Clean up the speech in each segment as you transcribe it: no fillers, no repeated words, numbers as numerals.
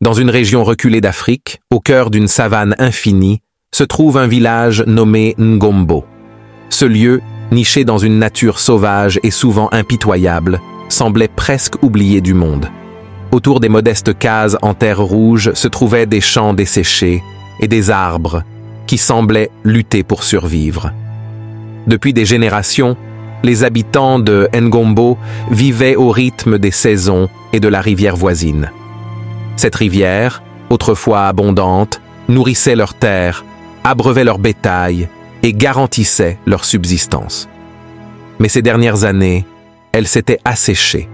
Dans une région reculée d'Afrique, au cœur d'une savane infinie, se trouve un village nommé Ngombo. Ce lieu, niché dans une nature sauvage et souvent impitoyable, semblait presque oublié du monde. Autour des modestes cases en terre rouge se trouvaient des champs desséchés et des arbres qui semblaient lutter pour survivre. Depuis des générations, les habitants de Ngombo vivaient au rythme des saisons et de la rivière voisine. Cette rivière, autrefois abondante, nourrissait leurs terres, abreuvait leur bétail et garantissait leur subsistance. Mais ces dernières années, elle s'était asséchée.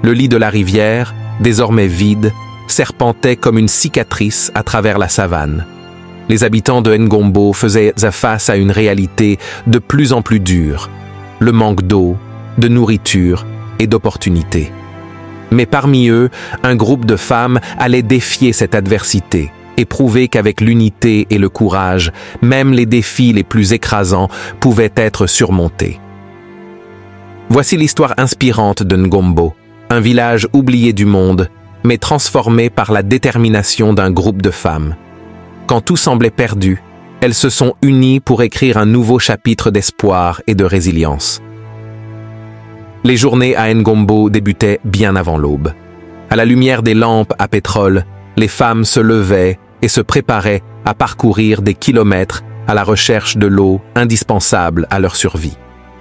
Le lit de la rivière, désormais vide, serpentait comme une cicatrice à travers la savane. Les habitants de Ngombo faisaient face à une réalité de plus en plus dure, le manque d'eau, de nourriture et d'opportunités. Mais parmi eux, un groupe de femmes allait défier cette adversité et prouver qu'avec l'unité et le courage, même les défis les plus écrasants pouvaient être surmontés. Voici l'histoire inspirante de Ngombo, un village oublié du monde, mais transformé par la détermination d'un groupe de femmes. Quand tout semblait perdu, elles se sont unies pour écrire un nouveau chapitre d'espoir et de résilience. Les journées à Ngombo débutaient bien avant l'aube. À la lumière des lampes à pétrole, les femmes se levaient et se préparaient à parcourir des kilomètres à la recherche de l'eau indispensable à leur survie.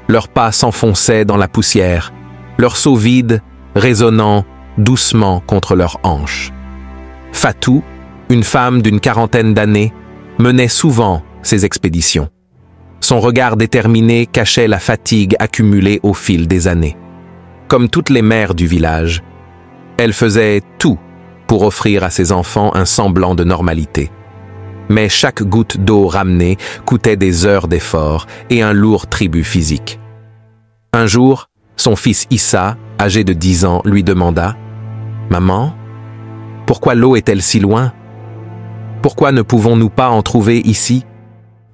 Leurs pas s'enfonçaient dans la poussière, leurs seaux vides résonnant doucement contre leurs hanches. Fatou, une femme d'une quarantaine d'années, menait souvent ces expéditions. Son regard déterminé cachait la fatigue accumulée au fil des années. Comme toutes les mères du village, elle faisait tout pour offrir à ses enfants un semblant de normalité. Mais chaque goutte d'eau ramenée coûtait des heures d'effort et un lourd tribut physique. Un jour, son fils Issa, âgé de 10 ans, lui demanda « Maman, pourquoi l'eau est-elle si loin? Pourquoi ne pouvons-nous pas en trouver ici ?»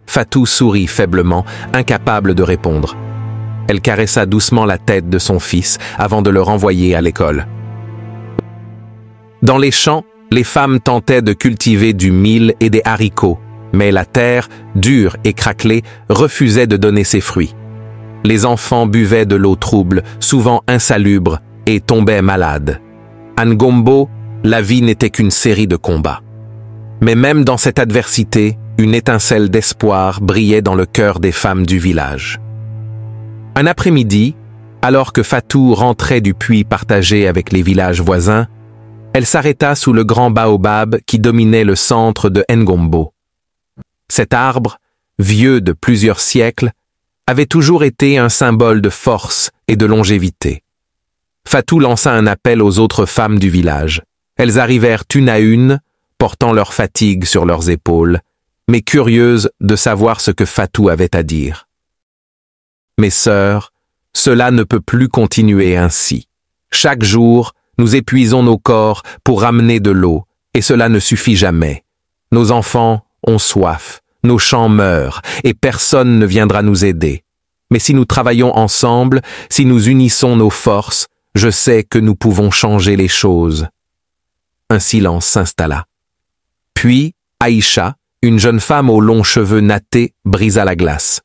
Fatou sourit faiblement, incapable de répondre. Elle caressa doucement la tête de son fils avant de le renvoyer à l'école. Dans les champs, les femmes tentaient de cultiver du mil et des haricots, mais la terre, dure et craquelée, refusait de donner ses fruits. Les enfants buvaient de l'eau trouble, souvent insalubre, et tombaient malades. À Ngombo, la vie n'était qu'une série de combats. Mais même dans cette adversité, une étincelle d'espoir brillait dans le cœur des femmes du village. Un après-midi, alors que Fatou rentrait du puits partagé avec les villages voisins, elle s'arrêta sous le grand baobab qui dominait le centre de Ngombo. Cet arbre, vieux de plusieurs siècles, avait toujours été un symbole de force et de longévité. Fatou lança un appel aux autres femmes du village. Elles arrivèrent une à une, portant leur fatigue sur leurs épaules, mais curieuses de savoir ce que Fatou avait à dire. « Mes sœurs, cela ne peut plus continuer ainsi. Chaque jour, nous épuisons nos corps pour ramener de l'eau, et cela ne suffit jamais. Nos enfants ont soif, nos champs meurent, et personne ne viendra nous aider. Mais si nous travaillons ensemble, si nous unissons nos forces, je sais que nous pouvons changer les choses. » Un silence s'installa. Puis, Aïcha, une jeune femme aux longs cheveux nattés, brisa la glace.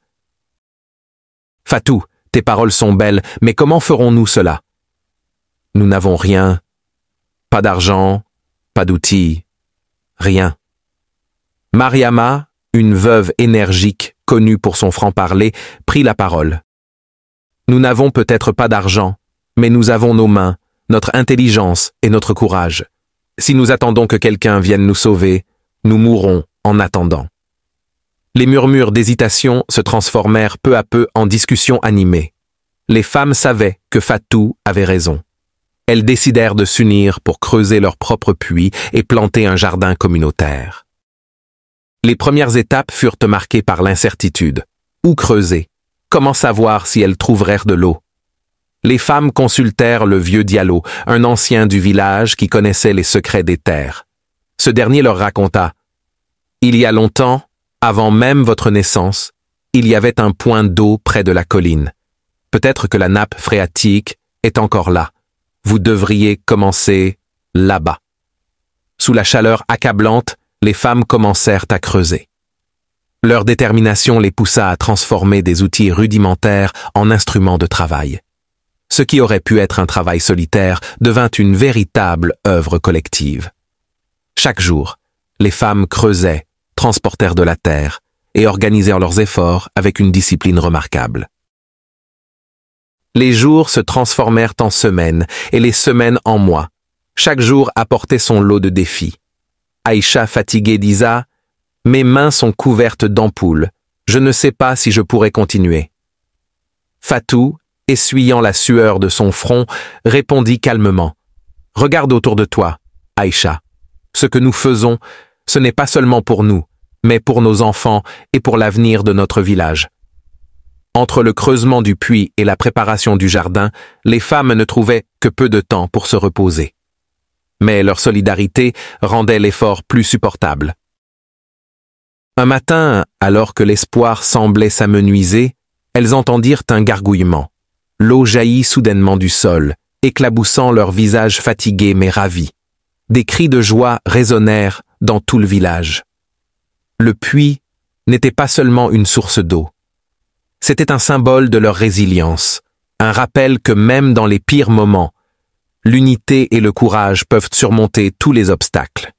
« Fatou, tes paroles sont belles, mais comment ferons-nous cela? Nous n'avons rien, pas d'argent, pas d'outils, rien. » Mariama, une veuve énergique, connue pour son franc-parler, prit la parole. « Nous n'avons peut-être pas d'argent, mais nous avons nos mains, notre intelligence et notre courage. Si nous attendons que quelqu'un vienne nous sauver, nous mourrons en attendant. » Les murmures d'hésitation se transformèrent peu à peu en discussions animées. Les femmes savaient que Fatou avait raison. Elles décidèrent de s'unir pour creuser leur propre puits et planter un jardin communautaire. Les premières étapes furent marquées par l'incertitude. Où creuser? Comment savoir si elles trouvèrent de l'eau? Les femmes consultèrent le vieux Diallo, un ancien du village qui connaissait les secrets des terres. Ce dernier leur raconta « Il y a longtemps, avant même votre naissance, il y avait un point d'eau près de la colline. Peut-être que la nappe phréatique est encore là. Vous devriez commencer là-bas. » Sous la chaleur accablante, les femmes commencèrent à creuser. Leur détermination les poussa à transformer des outils rudimentaires en instruments de travail. Ce qui aurait pu être un travail solitaire devint une véritable œuvre collective. Chaque jour, les femmes creusaient, transportèrent de la terre et organisèrent leurs efforts avec une discipline remarquable. Les jours se transformèrent en semaines et les semaines en mois. Chaque jour apportait son lot de défis. Aïcha, fatiguée, disait « Mes mains sont couvertes d'ampoules. Je ne sais pas si je pourrai continuer. » Fatou, essuyant la sueur de son front, répondit calmement « Regarde autour de toi, Aïcha. Ce que nous faisons, ce n'est pas seulement pour nous, mais pour nos enfants et pour l'avenir de notre village. » Entre le creusement du puits et la préparation du jardin, les femmes ne trouvaient que peu de temps pour se reposer. Mais leur solidarité rendait l'effort plus supportable. Un matin, alors que l'espoir semblait s'amenuiser, elles entendirent un gargouillement. L'eau jaillit soudainement du sol, éclaboussant leurs visages fatigués mais ravis. Des cris de joie résonnèrent dans tout le village. Le puits n'était pas seulement une source d'eau. C'était un symbole de leur résilience, un rappel que même dans les pires moments, l'unité et le courage peuvent surmonter tous les obstacles.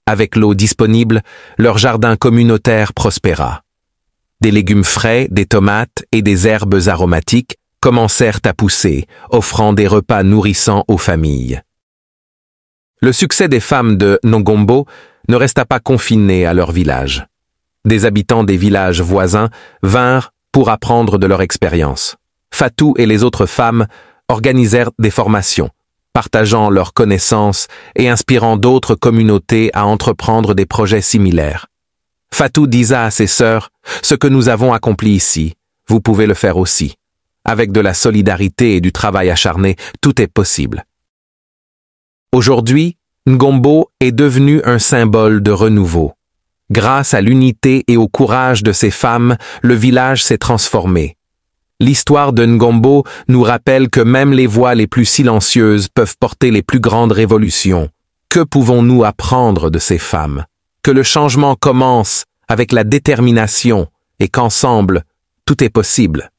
Avec l'eau disponible, leur jardin communautaire prospéra. Des légumes frais, des tomates et des herbes aromatiques commencèrent à pousser, offrant des repas nourrissants aux familles. Le succès des femmes de Ngombo ne resta pas confiné à leur village. Des habitants des villages voisins vinrent pour apprendre de leur expérience. Fatou et les autres femmes organisèrent des formations, partageant leurs connaissances et inspirant d'autres communautés à entreprendre des projets similaires. Fatou disait à ses sœurs, « Ce que nous avons accompli ici, vous pouvez le faire aussi. Avec de la solidarité et du travail acharné, tout est possible. » Aujourd'hui, Ngombo est devenu un symbole de renouveau. Grâce à l'unité et au courage de ces femmes, le village s'est transformé. L'histoire de Ngombo nous rappelle que même les voix les plus silencieuses peuvent porter les plus grandes révolutions. Que pouvons-nous apprendre de ces femmes? Que le changement commence avec la détermination et qu'ensemble, tout est possible.